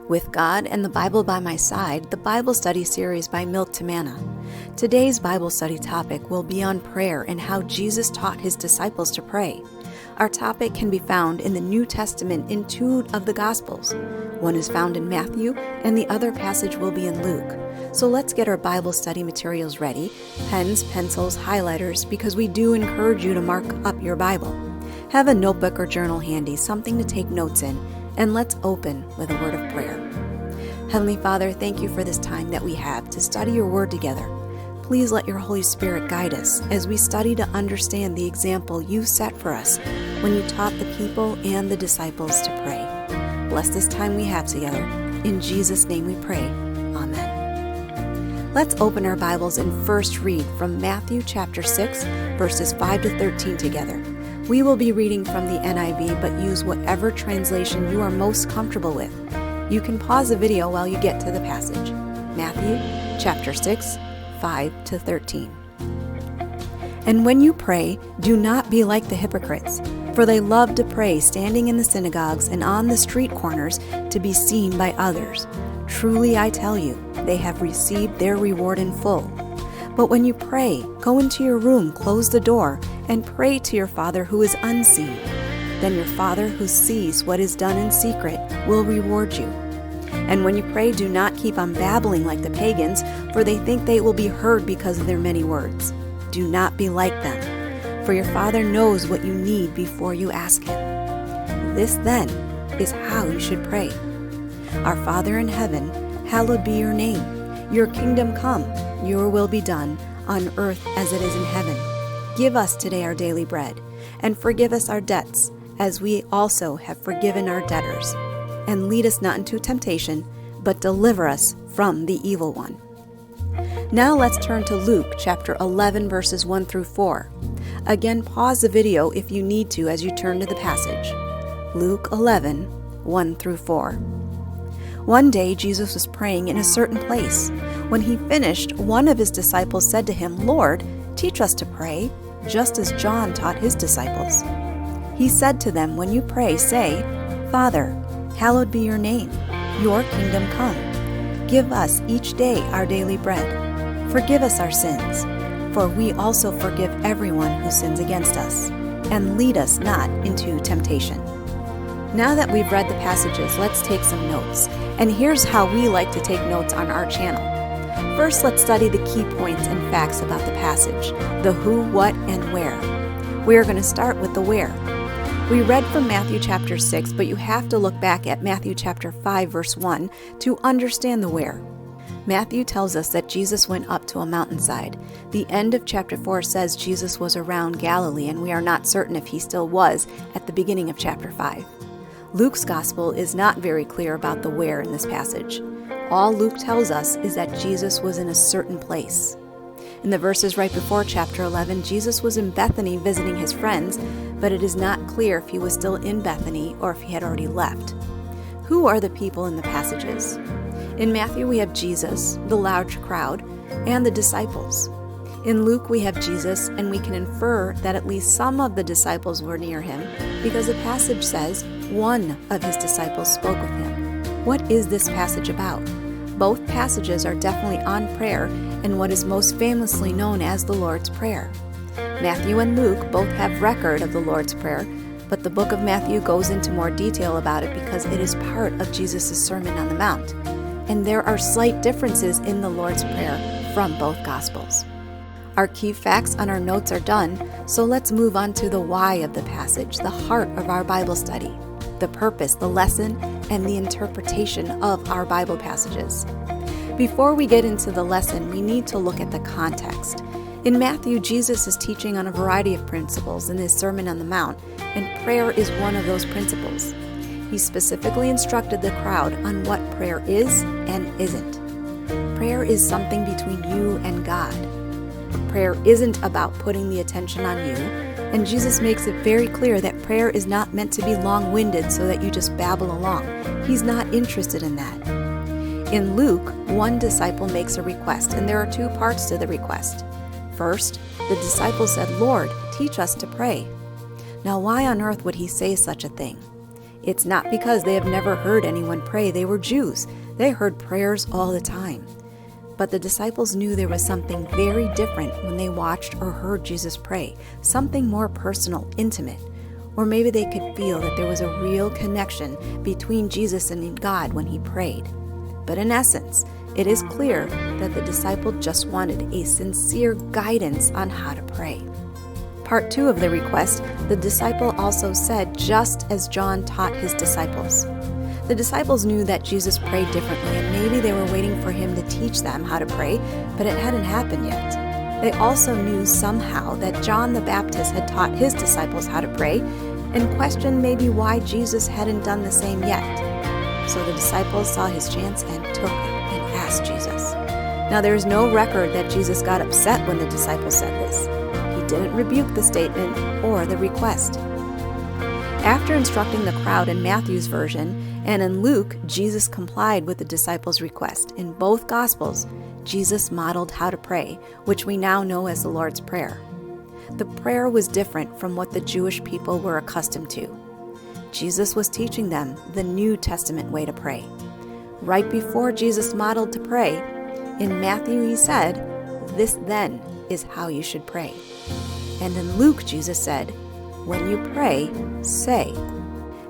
With God and the Bible by my side, the Bible study series by Milk to Manna. Today's Bible study topic will be on prayer and how Jesus taught his disciples to pray. Our topic can be found in the New Testament in two of the Gospels. One is found in Matthew, and the other passage will be in Luke. So let's get our Bible study materials ready, pens, pencils, highlighters, because we do encourage you to mark up your Bible. Have a notebook or journal handy, something to take notes in, and let's open with a word of prayer. Heavenly Father, thank you for this time that we have to study your word together. Please let your Holy Spirit guide us as we study to understand the example you set for us when you taught the people and the disciples to pray. Bless this time we have together. In Jesus' name we pray. Amen. Let's open our Bibles and first read from Matthew chapter 6, verses 5 to 13 together. We will be reading from the NIV, but use whatever translation you are most comfortable with. You can pause the video while you get to the passage. Matthew chapter 6, 5 to 13. And when you pray, do not be like the hypocrites, for they love to pray standing in the synagogues and on the street corners to be seen by others. Truly I tell you, they have received their reward in full. But when you pray, go into your room, close the door, and pray to your Father who is unseen. Then your Father who sees what is done in secret will reward you. And when you pray, do not keep on babbling like the pagans, for they think they will be heard because of their many words. Do not be like them, for your Father knows what you need before you ask him. This, then, is how you should pray. Our Father in heaven, hallowed be your name. Your kingdom come, your will be done, on earth as it is in heaven. Give us today our daily bread, and forgive us our debts, as we also have forgiven our debtors. And lead us not into temptation, but deliver us from the evil one. Now let's turn to Luke chapter 11, verses 1 through 4. Again, pause the video if you need to as you turn to the passage. Luke 11, 1 through 4. One day Jesus was praying in a certain place. When he finished, one of his disciples said to him, "Lord, teach us to pray, just as John taught his disciples." He said to them, "When you pray, say, 'Father, hallowed be your name. Your kingdom come. Give us each day our daily bread. Forgive us our sins, for we also forgive everyone who sins against us. And lead us not into temptation.'" Now that we've read the passages, let's take some notes. And here's how we like to take notes on our channel. First, let's study the key points and facts about the passage, the who, what, and where. We are going to start with the where. We read from Matthew chapter 6, but you have to look back at Matthew chapter 5, verse 1 to understand the where. Matthew tells us that Jesus went up to a mountainside. The end of chapter 4 says Jesus was around Galilee, and we are not certain if he still was at the beginning of chapter 5. Luke's gospel is not very clear about the where in this passage. All Luke tells us is that Jesus was in a certain place. In the verses right before chapter 11, Jesus was in Bethany visiting his friends, but it is not clear if he was still in Bethany or if he had already left. Who are the people in the passages? In Matthew, we have Jesus, the large crowd, and the disciples. In Luke, we have Jesus, and we can infer that at least some of the disciples were near him because the passage says one of his disciples spoke with him. What is this passage about? Both passages are definitely on prayer and what is most famously known as the Lord's Prayer. Matthew and Luke both have record of the Lord's Prayer, but the book of Matthew goes into more detail about it because it is part of Jesus' Sermon on the Mount. And there are slight differences in the Lord's Prayer from both Gospels. Our key facts on our notes are done, so let's move on to the why of the passage, the heart of our Bible study, the purpose, the lesson, and the interpretation of our Bible passages. Before we get into the lesson, we need to look at the context. In Matthew, Jesus is teaching on a variety of principles in his Sermon on the Mount, and prayer is one of those principles. He specifically instructed the crowd on what prayer is and isn't. Prayer is something between you and God. Prayer isn't about putting the attention on you, and Jesus makes it very clear that prayer is not meant to be long-winded so that you just babble along. He's not interested in that. In Luke, one disciple makes a request, and there are two parts to the request. First, the disciple said, "Lord, teach us to pray." Now, why on earth would he say such a thing? It's not because they have never heard anyone pray. They were Jews. They heard prayers all the time. But the disciples knew there was something very different when they watched or heard Jesus pray, something more personal, intimate. Or maybe they could feel that there was a real connection between Jesus and God when he prayed. But in essence, it is clear that the disciple just wanted a sincere guidance on how to pray. Part 2 of the request, the disciple also said, just as John taught his disciples. The disciples knew that Jesus prayed differently, and maybe they were waiting for him to teach them how to pray, but it hadn't happened yet. They also knew somehow that John the Baptist had taught his disciples how to pray, and questioned maybe why Jesus hadn't done the same yet. So the disciples saw his chance and took it and asked Jesus. Now there is no record that Jesus got upset when the disciples said this. He didn't rebuke the statement or the request. After instructing the crowd in Matthew's version, and in Luke, Jesus complied with the disciples' request. In both Gospels, Jesus modeled how to pray, which we now know as the Lord's Prayer. The prayer was different from what the Jewish people were accustomed to. Jesus was teaching them the New Testament way to pray. Right before Jesus modeled to pray, in Matthew he said, "This then is how you should pray." And in Luke, Jesus said, "When you pray, say."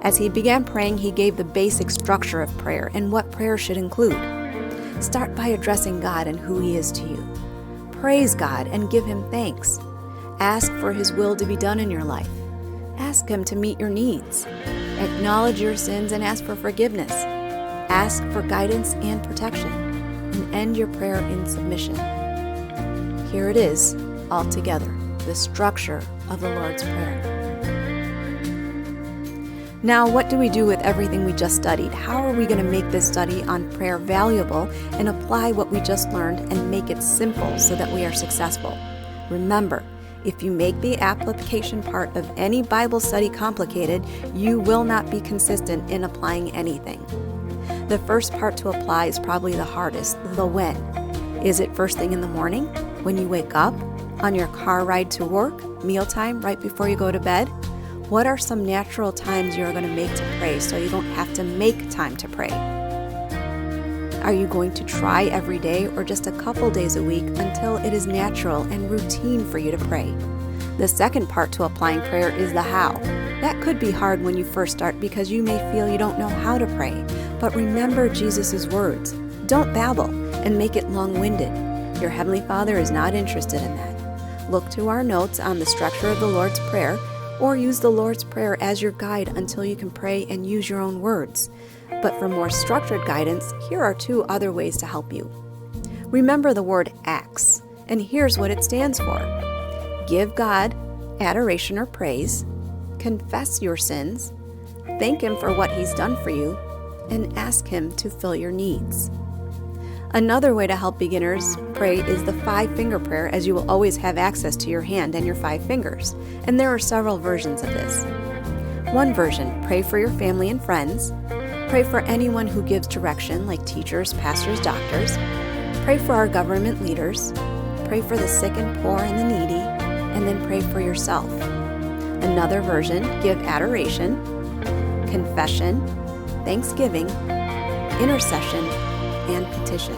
As he began praying, he gave the basic structure of prayer and what prayer should include. Start by addressing God and who he is to you. Praise God and give him thanks. Ask for his will to be done in your life. Ask him to meet your needs. Acknowledge your sins and ask for forgiveness. Ask for guidance and protection. And end your prayer in submission. Here it is, all together, the structure of the Lord's Prayer. Now, what do we do with everything we just studied? How are we going to make this study on prayer valuable and apply what we just learned and make it simple so that we are successful? Remember, if you make the application part of any Bible study complicated, you will not be consistent in applying anything. The first part to apply is probably the hardest, the when. Is it first thing in the morning, when you wake up, on your car ride to work, mealtime, right before you go to bed? What are some natural times you're going to make to pray so you don't have to make time to pray? Are you going to try every day or just a couple days a week until it is natural and routine for you to pray? The second part to applying prayer is the how. That could be hard when you first start because you may feel you don't know how to pray. But remember Jesus' words. Don't babble and make it long-winded. Your Heavenly Father is not interested in that. Look to our notes on the structure of the Lord's Prayer, or use the Lord's Prayer as your guide until you can pray and use your own words. But for more structured guidance, here are 2 other ways to help you. Remember the word acts, and here's what it stands for. Give God adoration or praise, confess your sins, thank him for what he's done for you, and ask him to fill your needs. Another way to help beginners pray is the 5-finger prayer, as you will always have access to your hand and your 5 fingers. And there are several versions of this. One version, pray for your family and friends. Pray for anyone who gives direction, like teachers, pastors, doctors. Pray for our government leaders. Pray for the sick and poor and the needy. And then pray for yourself. Another version, give adoration, confession, thanksgiving, intercession, and petition.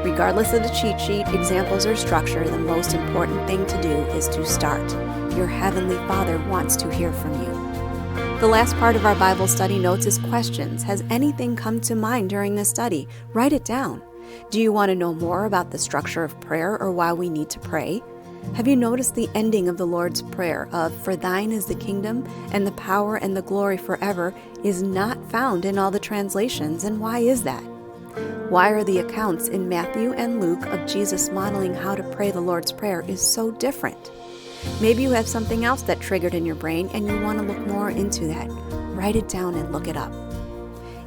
Regardless of the cheat sheet, examples, or structure, the most important thing to do is to start. Your Heavenly Father wants to hear from you. The last part of our Bible study notes is questions. Has anything come to mind during this study? Write it down. Do you want to know more about the structure of prayer or why we need to pray? Have you noticed the ending of the Lord's Prayer of, "For thine is the kingdom, and the power, and the glory forever," is not found in all the translations, and why is that? Why are the accounts in Matthew and Luke of Jesus modeling how to pray the Lord's Prayer is so different? Maybe you have something else that triggered in your brain and you want to look more into that. Write it down and look it up.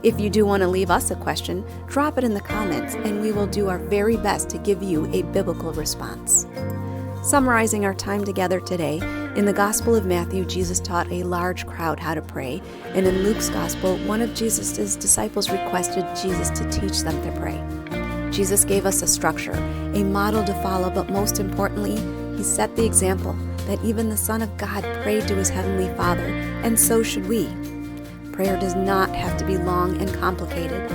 If you do want to leave us a question, drop it in the comments and we will do our very best to give you a biblical response. Summarizing our time together today, in the Gospel of Matthew, Jesus taught a large crowd how to pray, and in Luke's Gospel, one of Jesus' disciples requested Jesus to teach them to pray. Jesus gave us a structure, a model to follow, but most importantly, he set the example that even the Son of God prayed to his Heavenly Father, and so should we. prayer does not have to be long and complicated.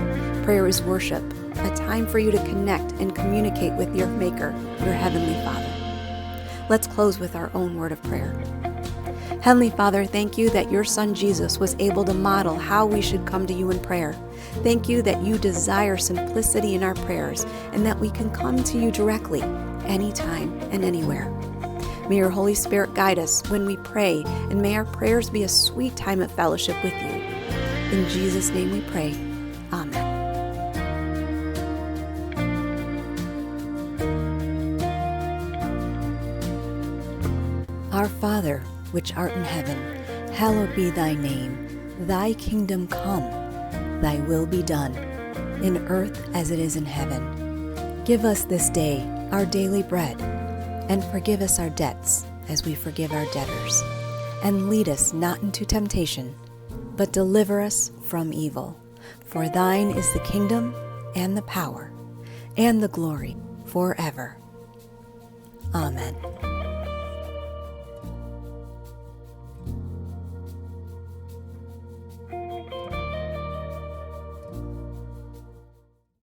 Prayer is worship, a time for you to connect and communicate with your Maker, your Heavenly Father. Let's close with our own word of prayer. Heavenly Father, thank you that your Son Jesus was able to model how we should come to you in prayer. Thank you that you desire simplicity in our prayers and that we can come to you directly, anytime and anywhere. May your Holy Spirit guide us when we pray, and may our prayers be a sweet time of fellowship with you. In Jesus' name we pray. Amen. Our Father, which art in heaven, hallowed be thy name. Thy kingdom come, thy will be done, in earth as it is in heaven. Give us this day our daily bread, and forgive us our debts as we forgive our debtors. And lead us not into temptation, but deliver us from evil. For thine is the kingdom, and the power, and the glory, forever. Amen.